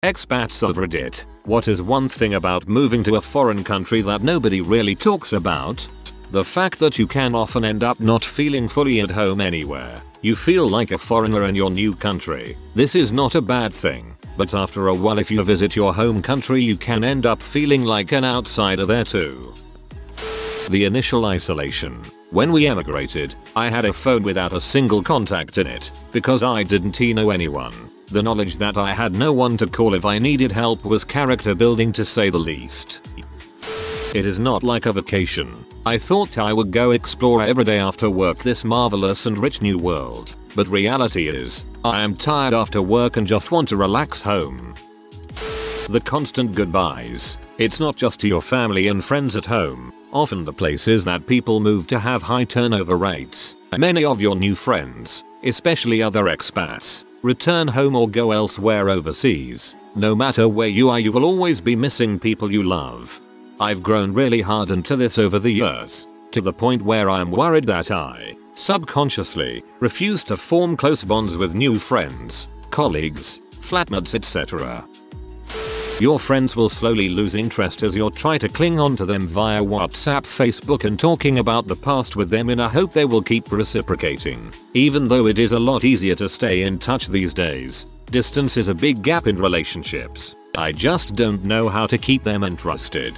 Expats of Reddit. What is one thing about moving to a foreign country that nobody really talks about? The fact that you can often end up not feeling fully at home anywhere. You feel like a foreigner in your new country. This is not a bad thing, but after a while if you visit your home country you can end up feeling like an outsider there too. The initial isolation. When we emigrated, I had a phone without a single contact in it, because I didn't know anyone. The knowledge that I had no one to call if I needed help was character building to say the least. It is not like a vacation. I thought I would go explore every day after work this marvelous and rich new world, but reality is, I am tired after work and just want to relax home. The constant goodbyes. It's not just to your family and friends at home. Often the places that people move to have high turnover rates. Many of your new friends, especially other expats, return home or go elsewhere overseas. No matter where you are, you will always be missing people you love. I've grown really hardened to this over the years, to the point where I am worried that I, subconsciously, refuse to form close bonds with new friends, colleagues, flatmates, etc. Your friends will slowly lose interest as you try to cling on to them via WhatsApp, Facebook and talking about the past with them in a hope they will keep reciprocating. Even though it is a lot easier to stay in touch these days, distance is a big gap in relationships. I just don't know how to keep them interested.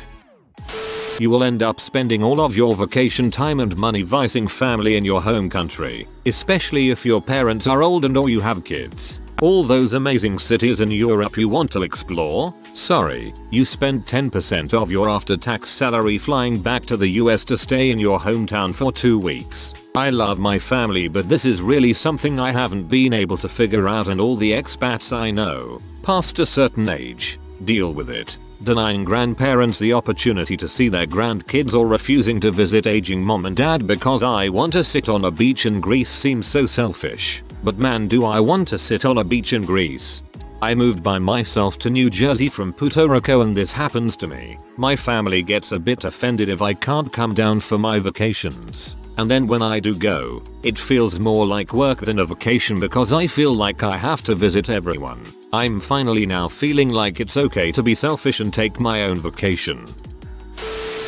You will end up spending all of your vacation time and money visiting family in your home country, especially if your parents are old and or you have kids. All those amazing cities in Europe you want to explore? Sorry, you spend 10% of your after-tax salary flying back to the US to stay in your hometown for 2 weeks. I love my family, but this is really something I haven't been able to figure out, and all the expats I know, past a certain age, deal with it. Denying grandparents the opportunity to see their grandkids or refusing to visit aging mom and dad because I want to sit on a beach in Greece seems so selfish. But man, do I want to sit on a beach in Greece. I moved by myself to New Jersey from Puerto Rico and this happens to me. My family gets a bit offended if I can't come down for my vacations. And then when I do go, it feels more like work than a vacation because I feel like I have to visit everyone. I'm finally now feeling like it's okay to be selfish and take my own vacation.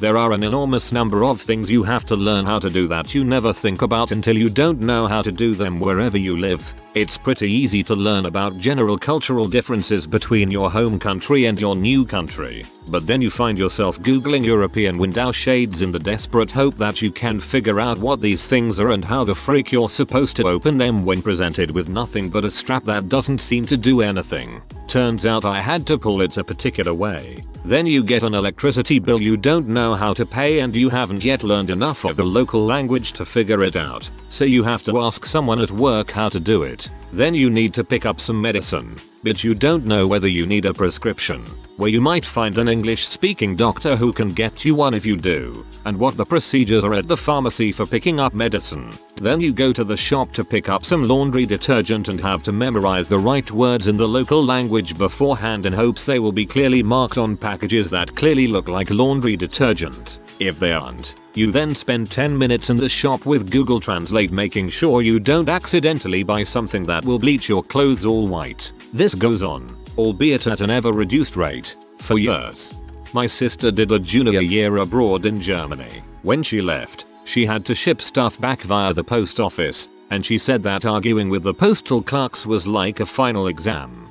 There are an enormous number of things you have to learn how to do that you never think about until you don't know how to do them wherever you live. It's pretty easy to learn about general cultural differences between your home country and your new country, but then you find yourself googling European window shades in the desperate hope that you can figure out what these things are and how the freak you're supposed to open them when presented with nothing but a strap that doesn't seem to do anything. Turns out I had to pull it a particular way. Then you get an electricity bill you don't know how to pay and you haven't yet learned enough of the local language to figure it out, so you have to ask someone at work how to do it. Then you need to pick up some medicine, but you don't know whether you need a prescription, where you might find an English speaking doctor who can get you one if you do, and what the procedures are at the pharmacy for picking up medicine. Then you go to the shop to pick up some laundry detergent and have to memorize the right words in the local language beforehand in hopes they will be clearly marked on packages that clearly look like laundry detergent. If they aren't, you then spend 10 minutes in the shop with Google Translate making sure you don't accidentally buy something that will bleach your clothes all white. This goes on, albeit at an ever-reduced rate, for years. My sister did a junior year abroad in Germany. When she left, she had to ship stuff back via the post office, and she said that arguing with the postal clerks was like a final exam.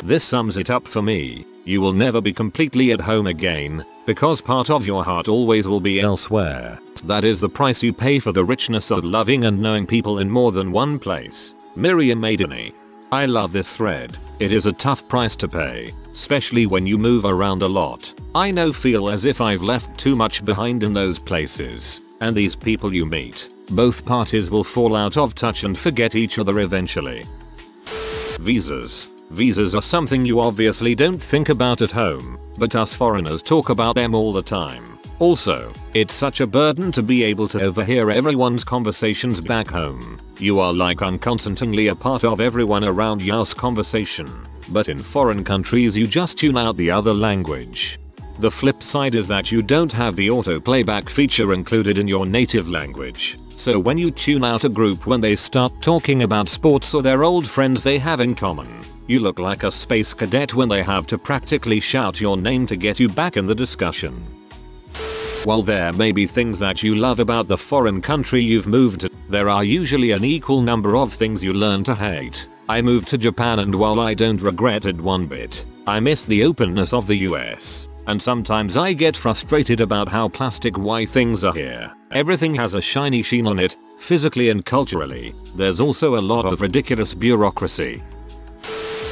This sums it up for me. You will never be completely at home again, because part of your heart always will be elsewhere. That is the price you pay for the richness of loving and knowing people in more than one place. Miriam Maideni. I love this thread. It is a tough price to pay, especially when you move around a lot. I feel as if I've left too much behind in those places, and these people you meet, both parties will fall out of touch and forget each other eventually. Visas. Visas are something you obviously don't think about at home, but us foreigners talk about them all the time. Also, it's such a burden to be able to overhear everyone's conversations back home. You are like constantly a part of everyone around you's conversation, but in foreign countries you just tune out the other language. The flip side is that you don't have the auto playback feature included in your native language. So when you tune out a group when they start talking about sports or their old friends they have in common, You look like a space cadet when they have to practically shout your name to get you back in the discussion. While there may be things that you love about the foreign country you've moved to, there are usually an equal number of things you learn to hate. I moved to Japan, and while I don't regret it one bit, I miss the openness of the US. And sometimes I get frustrated about how plastic-y things are here. Everything has a shiny sheen on it, physically and culturally. There's also a lot of ridiculous bureaucracy.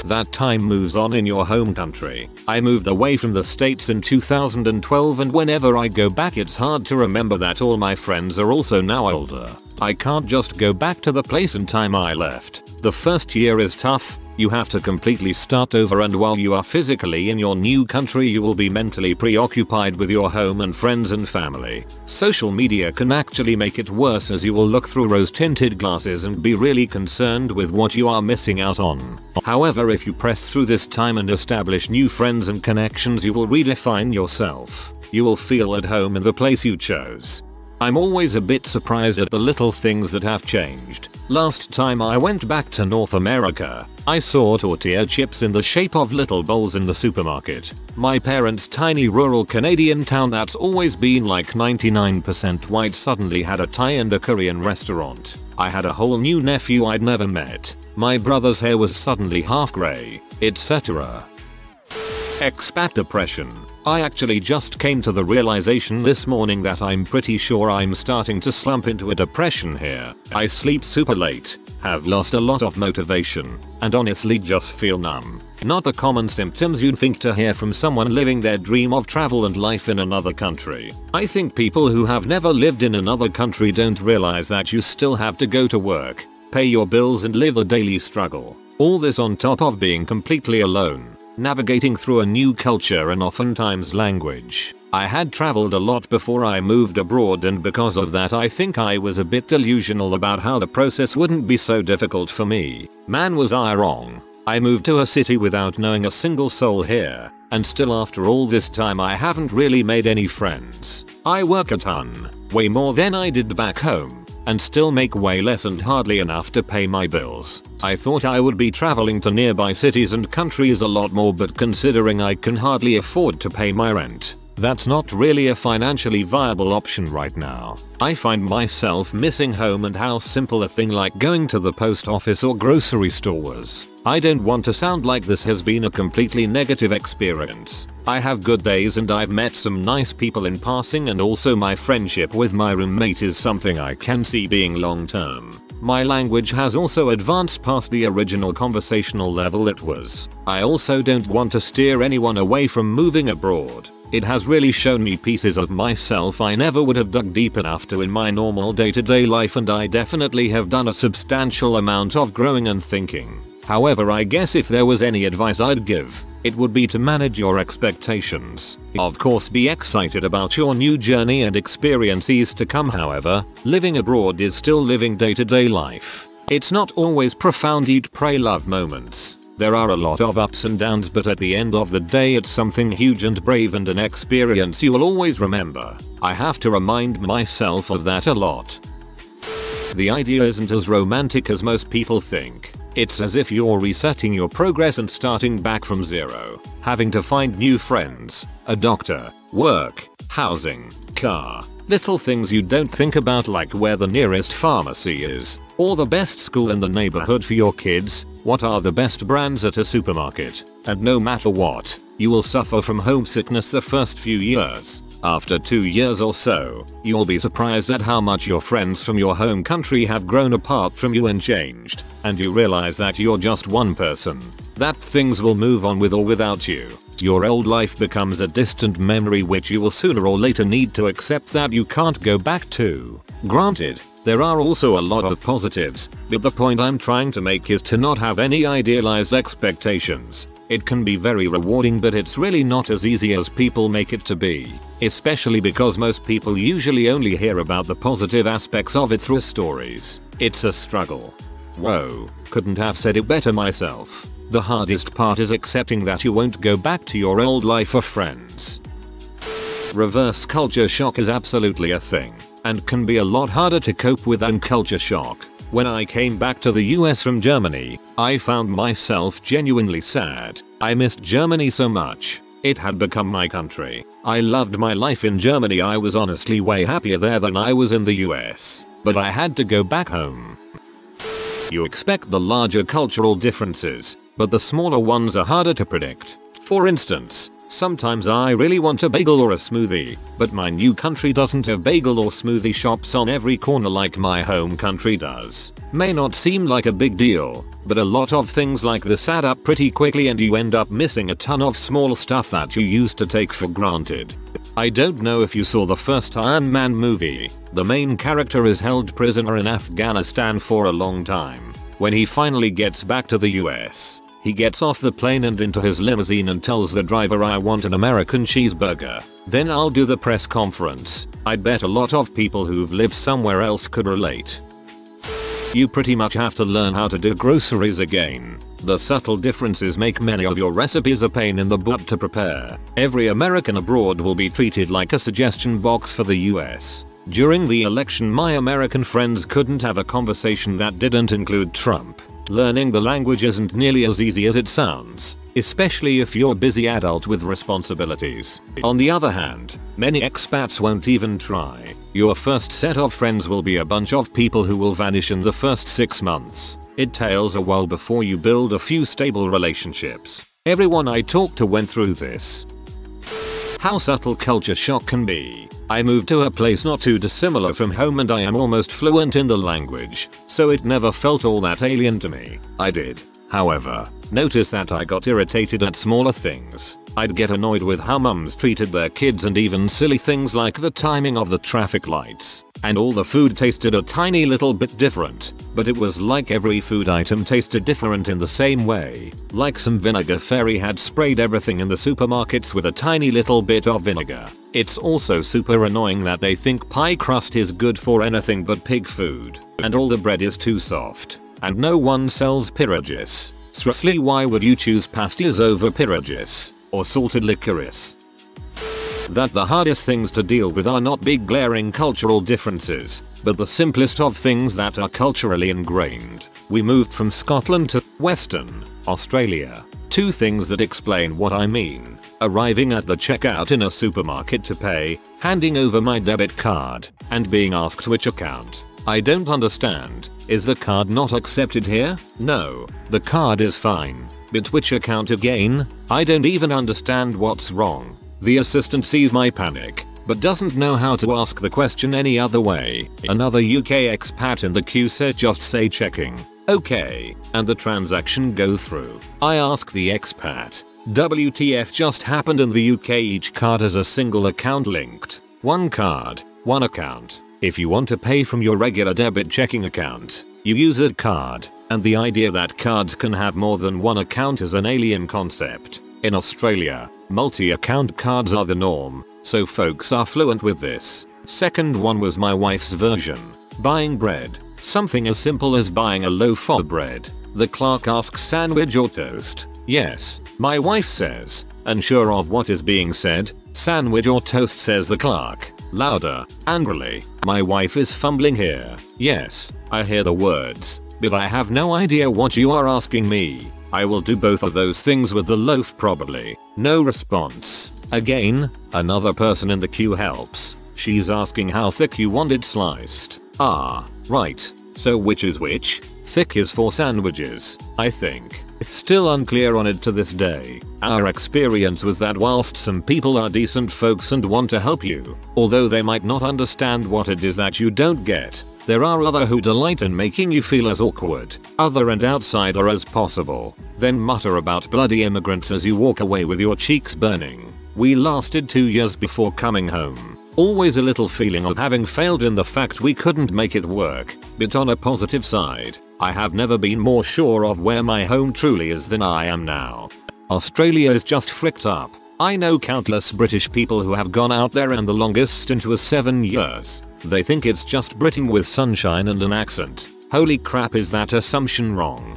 That time moves on in your home country. I moved away from the States in 2012, and whenever I go back it's hard to remember that all my friends are also now older. I can't just go back to the place and time I left. The first year is tough. You have to completely start over, and while you are physically in your new country you will be mentally preoccupied with your home and friends and family. Social media can actually make it worse, as you will look through rose-tinted glasses and be really concerned with what you are missing out on. However, if you press through this time and establish new friends and connections, you will redefine yourself. You will feel at home in the place you chose. I'm always a bit surprised at the little things that have changed. Last time I went back to North America, I saw tortilla chips in the shape of little bowls in the supermarket. My parents' tiny rural Canadian town that's always been like 99% white suddenly had a Thai and a Korean restaurant. I had a whole new nephew I'd never met. My brother's hair was suddenly half grey, etc. Expat depression. I actually just came to the realization this morning that I'm pretty sure I'm starting to slump into a depression here. I sleep super late, have lost a lot of motivation, and honestly just feel numb. Not the common symptoms you'd think to hear from someone living their dream of travel and life in another country. I think people who have never lived in another country don't realize that you still have to go to work, pay your bills and live a daily struggle. All this on top of being completely alone, navigating through a new culture and oftentimes language. I had traveled a lot before I moved abroad, and because of that I think I was a bit delusional about how the process wouldn't be so difficult for me. Man, was I wrong. I moved to a city without knowing a single soul here, and still after all this time I haven't really made any friends. I work a ton, way more than I did back home, and still make way less and hardly enough to pay my bills. I thought I would be traveling to nearby cities and countries a lot more, but considering I can hardly afford to pay my rent, that's not really a financially viable option right now. I find myself missing home and how simple a thing like going to the post office or grocery store was. I don't want to sound like this has been a completely negative experience. I have good days and I've met some nice people in passing, and also my friendship with my roommate is something I can see being long term. My language has also advanced past the original conversational level it was. I also don't want to steer anyone away from moving abroad. It has really shown me pieces of myself I never would have dug deep enough to in my normal day-to-day life, and I definitely have done a substantial amount of growing and thinking. However, I guess if there was any advice I'd give, it would be to manage your expectations. Of course, be excited about your new journey and experiences to come. However, living abroad is still living day-to-day life. It's not always profound eat, pray, love moments. There are a lot of ups and downs, but at the end of the day it's something huge and brave and an experience you will always remember. I have to remind myself of that a lot. The idea isn't as romantic as most people think. It's as if you're resetting your progress and starting back from zero, having to find new friends, a doctor, work, housing, car, little things you don't think about like where the nearest pharmacy is, or the best school in the neighborhood for your kids, what are the best brands at a supermarket, and no matter what, you will suffer from homesickness the first few years. After 2 years or so, you'll be surprised at how much your friends from your home country have grown apart from you and changed, and you realize that you're just one person, that things will move on with or without you. Your old life becomes a distant memory which you will sooner or later need to accept that you can't go back to. Granted, there are also a lot of positives, but the point I'm trying to make is to not have any idealized expectations. It can be very rewarding, but it's really not as easy as people make it to be, especially because most people usually only hear about the positive aspects of it through stories. It's a struggle. Whoa, couldn't have said it better myself. The hardest part is accepting that you won't go back to your old life or friends. Reverse culture shock is absolutely a thing, and can be a lot harder to cope with than culture shock. When I came back to the US from Germany, I found myself genuinely sad. I missed Germany so much. It had become my country. I loved my life in Germany. I was honestly way happier there than I was in the US. But I had to go back home. You expect the larger cultural differences, but the smaller ones are harder to predict. For instance, sometimes I really want a bagel or a smoothie, but my new country doesn't have bagel or smoothie shops on every corner like my home country does. May not seem like a big deal, but a lot of things like this add up pretty quickly and you end up missing a ton of small stuff that you used to take for granted. I don't know if you saw the first Iron Man movie. The main character is held prisoner in Afghanistan for a long time. When he finally gets back to the US, he gets off the plane and into his limousine and tells the driver, "I want an American cheeseburger. Then I'll do the press conference." I bet a lot of people who've lived somewhere else could relate. You pretty much have to learn how to do groceries again. The subtle differences make many of your recipes a pain in the butt to prepare. Every American abroad will be treated like a suggestion box for the US. During the election, my American friends couldn't have a conversation that didn't include Trump. Learning the language isn't nearly as easy as it sounds, especially if you're a busy adult with responsibilities. On the other hand, many expats won't even try. Your first set of friends will be a bunch of people who will vanish in the first 6 months. It takes a while before you build a few stable relationships. Everyone I talked to went through this. How subtle culture shock can be. I moved to a place not too dissimilar from home and I am almost fluent in the language, so it never felt all that alien to me. I did, however, notice that I got irritated at smaller things. I'd get annoyed with how mums treated their kids and even silly things like the timing of the traffic lights. And all the food tasted a tiny little bit different, but it was like every food item tasted different in the same way. Like some vinegar fairy had sprayed everything in the supermarkets with a tiny little bit of vinegar. It's also super annoying that they think pie crust is good for anything but pig food, and all the bread is too soft, and no one sells pyrages. Seriously, why would you choose pasties over pyrages, or salted licorice? That the hardest things to deal with are not big glaring cultural differences, but the simplest of things that are culturally ingrained. We moved from Scotland to Western Australia. Two things that explain what I mean. Arriving at the checkout in a supermarket to pay, handing over my debit card, and being asked which account. I don't understand. Is the card not accepted here? No, the card is fine. But which account again? I don't even understand what's wrong. The assistant sees my panic, but doesn't know how to ask the question any other way. Another UK expat in the queue says, "Just say checking." Okay, and the transaction goes through. I ask the expat, "WTF just happened in the UK? Each card has a single account linked. One card, one account. If you want to pay from your regular debit checking account, you use a card, and the idea that cards can have more than one account is an alien concept. In Australia, multi-account cards are the norm, so folks are fluent with this." Second one was my wife's version. Buying bread. Something as simple as buying a loaf of bread. The clerk asks, "Sandwich or toast?" "Yes," my wife says, unsure of what is being said. "Sandwich or toast," says the clerk, louder, angrily. My wife is fumbling here. Yes, I hear the words, but I have no idea what you are asking me. I will do both of those things with the loaf probably. No response. Again, another person in the queue helps. She's asking how thick you want it sliced. Ah, right. So which is which? Thick is for sandwiches, I think. It's still unclear on it to this day. Our experience was that whilst some people are decent folks and want to help you, although they might not understand what it is that you don't get, there are other who delight in making you feel as awkward, other and outsider as possible, then mutter about bloody immigrants as you walk away with your cheeks burning. We lasted 2 years before coming home. Always a little feeling of having failed in the fact we couldn't make it work, but on a positive side, I have never been more sure of where my home truly is than I am now. Australia is just fricked up. I know countless British people who have gone out there and the longest stint was 7 years. They think it's just Britain with sunshine and an accent. Holy crap, is that assumption wrong?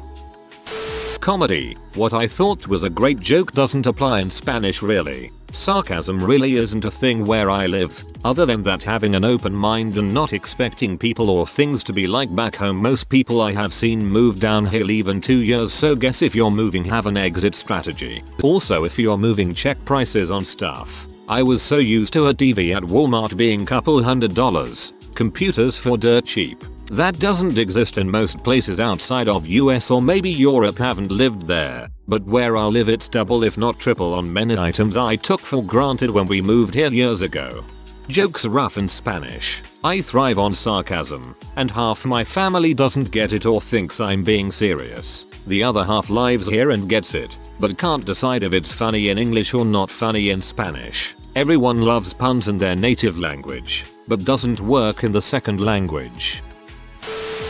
Comedy. What I thought was a great joke doesn't apply in Spanish really. Sarcasm really isn't a thing where I live. Other than that, having an open mind and not expecting people or things to be like back home. Most people I have seen move downhill even 2 years, so guess if you're moving, have an exit strategy. Also, if you're moving, check prices on stuff. I was so used to a TV at Walmart being couple $100, computers for dirt cheap. That doesn't exist in most places outside of US or maybe Europe, haven't lived there. But where I live it's double if not triple on many items I took for granted when we moved here years ago. Jokes rough in Spanish. I thrive on sarcasm, and half my family doesn't get it or thinks I'm being serious. The other half lives here and gets it, but can't decide if it's funny in English or not funny in Spanish. Everyone loves puns in their native language, but doesn't work in the second language.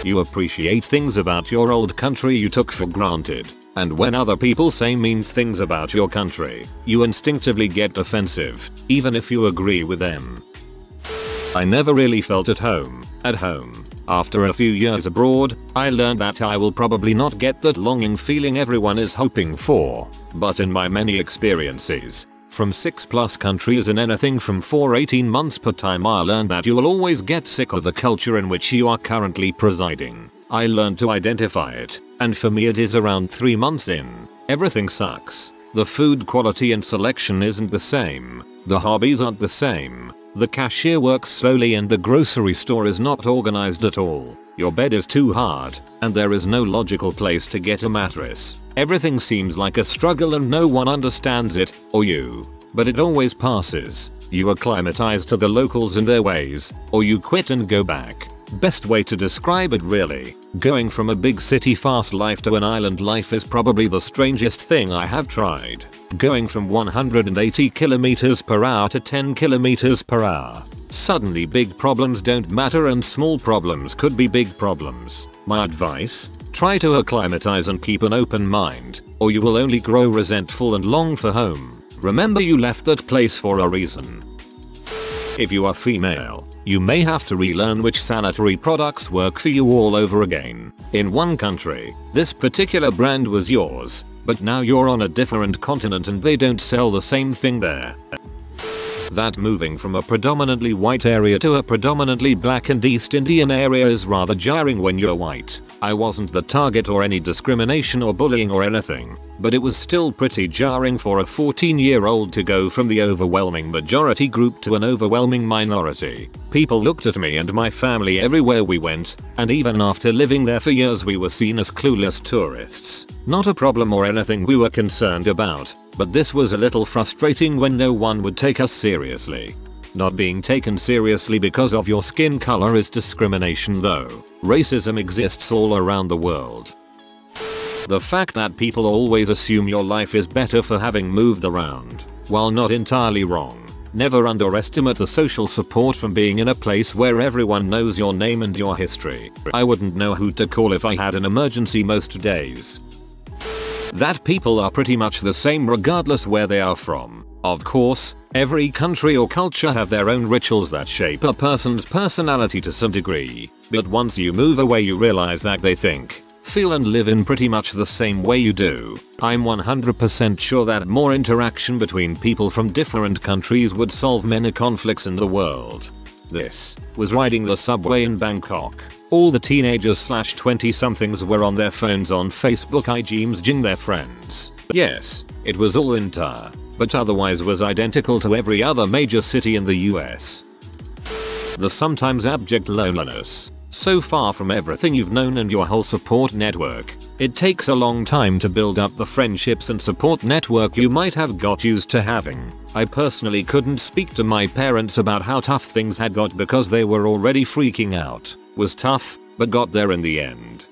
You appreciate things about your old country you took for granted. And when other people say mean things about your country, you instinctively get defensive, even if you agree with them. I never really felt at home. After a few years abroad, I learned that I will probably not get that longing feeling everyone is hoping for. But in my many experiences, from 6+ countries in anything from 4-18 months per time, I learned that you will always get sick of the culture in which you are currently presiding. I learned to identify it, and for me it is around 3 months in. Everything sucks. The food quality and selection isn't the same. The hobbies aren't the same. The cashier works slowly and the grocery store is not organized at all. Your bed is too hard, and there is no logical place to get a mattress. Everything seems like a struggle and no one understands it, or you. But it always passes. You acclimatize to the locals and their ways, or you quit and go back. Best way to describe it really. Going from a big city fast life to an island life is probably the strangest thing I have tried. Going from 180 km per hour to 10 km per hour. Suddenly big problems don't matter and small problems could be big problems. My advice? Try to acclimatize and keep an open mind, or you will only grow resentful and long for home. Remember, you left that place for a reason. If you are female, you may have to relearn which sanitary products work for you all over again. In one country, this particular brand was yours, but now you're on a different continent and they don't sell the same thing there. That moving from a predominantly white area to a predominantly black and East Indian area is rather jarring when you're white. I wasn't the target or any discrimination or bullying or anything, but it was still pretty jarring for a 14-year-old to go from the overwhelming majority group to an overwhelming minority. People looked at me and my family everywhere we went, and even after living there for years we were seen as clueless tourists. Not a problem or anything we were concerned about, but this was a little frustrating when no one would take us seriously. Not being taken seriously because of your skin color is discrimination though. Racism exists all around the world. The fact that people always assume your life is better for having moved around, while not entirely wrong. Never underestimate the social support from being in a place where everyone knows your name and your history. I wouldn't know who to call if I had an emergency most days. That people are pretty much the same regardless where they are from. Of course, every country or culture have their own rituals that shape a person's personality to some degree, but once you move away you realize that they think, feel and live in pretty much the same way you do. I'm 100% sure that more interaction between people from different countries would solve many conflicts in the world. This was riding the subway in Bangkok. All the teenagers / 20-somethings were on their phones on Facebook messaging their friends. Yes, it was all inter, but otherwise was identical to every other major city in the US. The sometimes abject loneliness. So far from everything you've known and your whole support network, it takes a long time to build up the friendships and support network you might have got used to having. I personally couldn't speak to my parents about how tough things had got because they were already freaking out. Was tough, but got there in the end.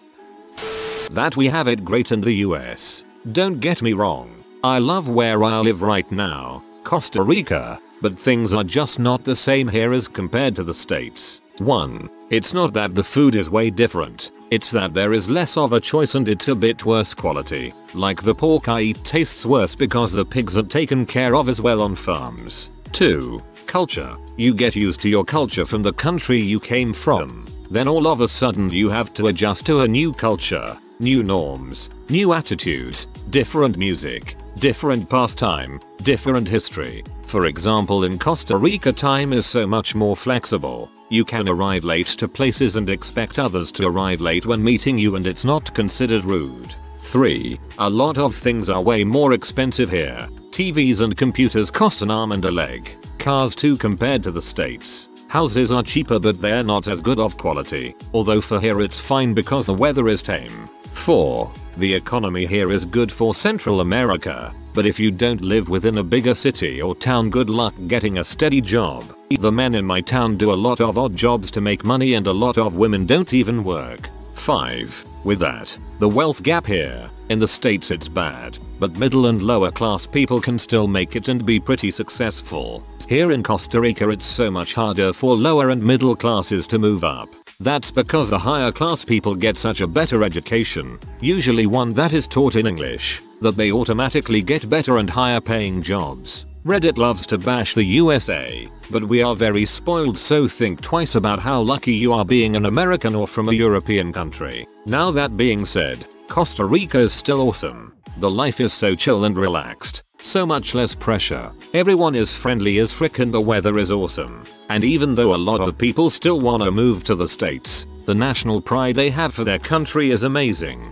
That we have it great in the US. Don't get me wrong. I love where I live right now, Costa Rica, but things are just not the same here as compared to the States. 1. It's not that the food is way different, it's that there is less of a choice and it's a bit worse quality. Like the pork I eat tastes worse because the pigs are taken care of as well on farms. 2. Culture. You get used to your culture from the country you came from. Then all of a sudden you have to adjust to a new culture, new norms, new attitudes, different music, different pastime, different history. For example, in Costa Rica, time is so much more flexible. You can arrive late to places and expect others to arrive late when meeting you, and it's not considered rude. 3. A lot of things are way more expensive here. TVs and computers cost an arm and a leg. Cars too compared to the States. Houses are cheaper but they're not as good of quality, although for here it's fine because the weather is tame. 4. The economy here is good for Central America, but if you don't live within a bigger city or town, good luck getting a steady job. The men in my town do a lot of odd jobs to make money and a lot of women don't even work. 5. With that, the wealth gap here. In the States it's bad, but middle and lower class people can still make it and be pretty successful. Here in Costa Rica it's so much harder for lower and middle classes to move up. That's because the higher class people get such a better education, usually one that is taught in English, that they automatically get better and higher paying jobs. Reddit loves to bash the USA, but we are very spoiled, so think twice about how lucky you are being an American or from a European country. Now that being said, Costa Rica is still awesome. The life is so chill and relaxed, so much less pressure. Everyone is friendly as frick and the weather is awesome. And even though a lot of people still wanna move to the States, the national pride they have for their country is amazing.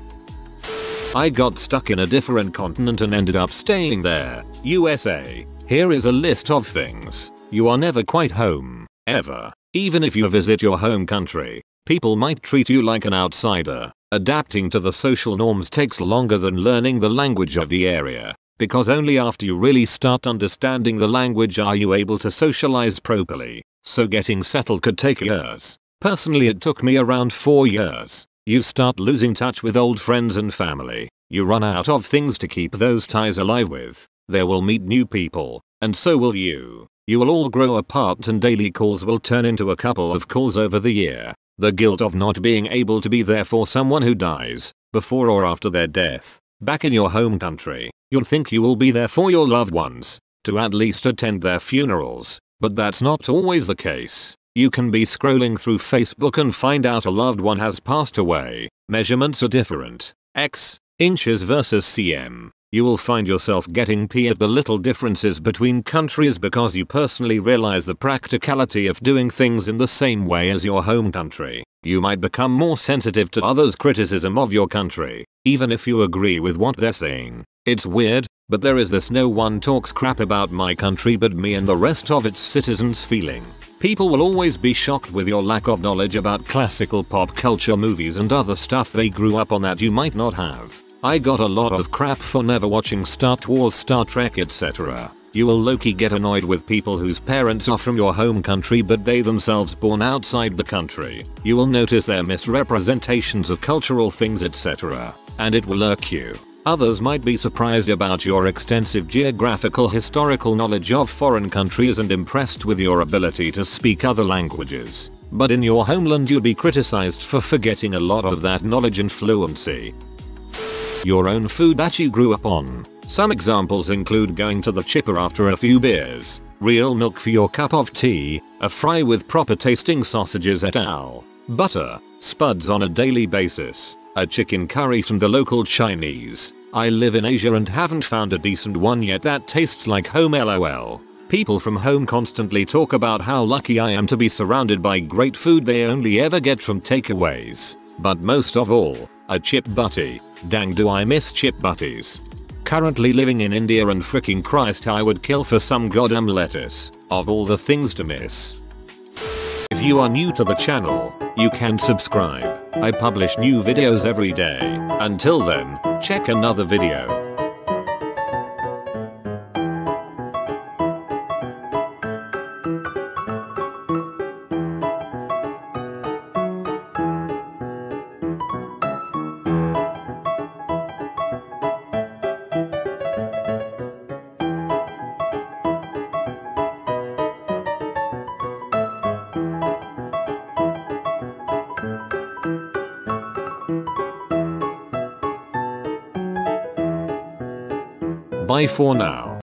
I got stuck in a different continent and ended up staying there, USA. Here is a list of things. You are never quite home, ever. Even if you visit your home country, people might treat you like an outsider. Adapting to the social norms takes longer than learning the language of the area, because only after you really start understanding the language are you able to socialize properly. So getting settled could take years. Personally, it took me around 4 years. You start losing touch with old friends and family. You run out of things to keep those ties alive with. There will meet new people, and so will you. You will all grow apart and daily calls will turn into a couple of calls over the year. The guilt of not being able to be there for someone who dies, before or after their death. Back in your home country, you'll think you will be there for your loved ones, to at least attend their funerals, but that's not always the case. You can be scrolling through Facebook and find out a loved one has passed away. Measurements are different. X, inches versus cm. You will find yourself getting pee at the little differences between countries because you personally realize the practicality of doing things in the same way as your home country. You might become more sensitive to others' criticism of your country, even if you agree with what they're saying. It's weird, but there is this no one talks crap about my country but me and the rest of its citizens feeling. People will always be shocked with your lack of knowledge about classical pop culture, movies and other stuff they grew up on that you might not have. I got a lot of crap for never watching Star Wars, Star Trek, etc. You will low-key get annoyed with people whose parents are from your home country but they themselves born outside the country. You will notice their misrepresentations of cultural things, etc. And it will irk you. Others might be surprised about your extensive geographical historical knowledge of foreign countries and impressed with your ability to speak other languages. But in your homeland you'd be criticized for forgetting a lot of that knowledge and fluency. Your own food that you grew up on. Some examples include going to the chipper after a few beers, real milk for your cup of tea, a fry with proper tasting sausages et al., butter, spuds on a daily basis, a chicken curry from the local Chinese. I live in Asia and haven't found a decent one yet that tastes like home, lol. People from home constantly talk about how lucky I am to be surrounded by great food they only ever get from takeaways. But most of all, a chip butty. Dang, do I miss chip butties. Currently living in India and freaking Christ, I would kill for some goddamn lettuce. Of all the things to miss. If you are new to the channel, you can subscribe. I publish new videos every day. Until then, check another video. Bye for now.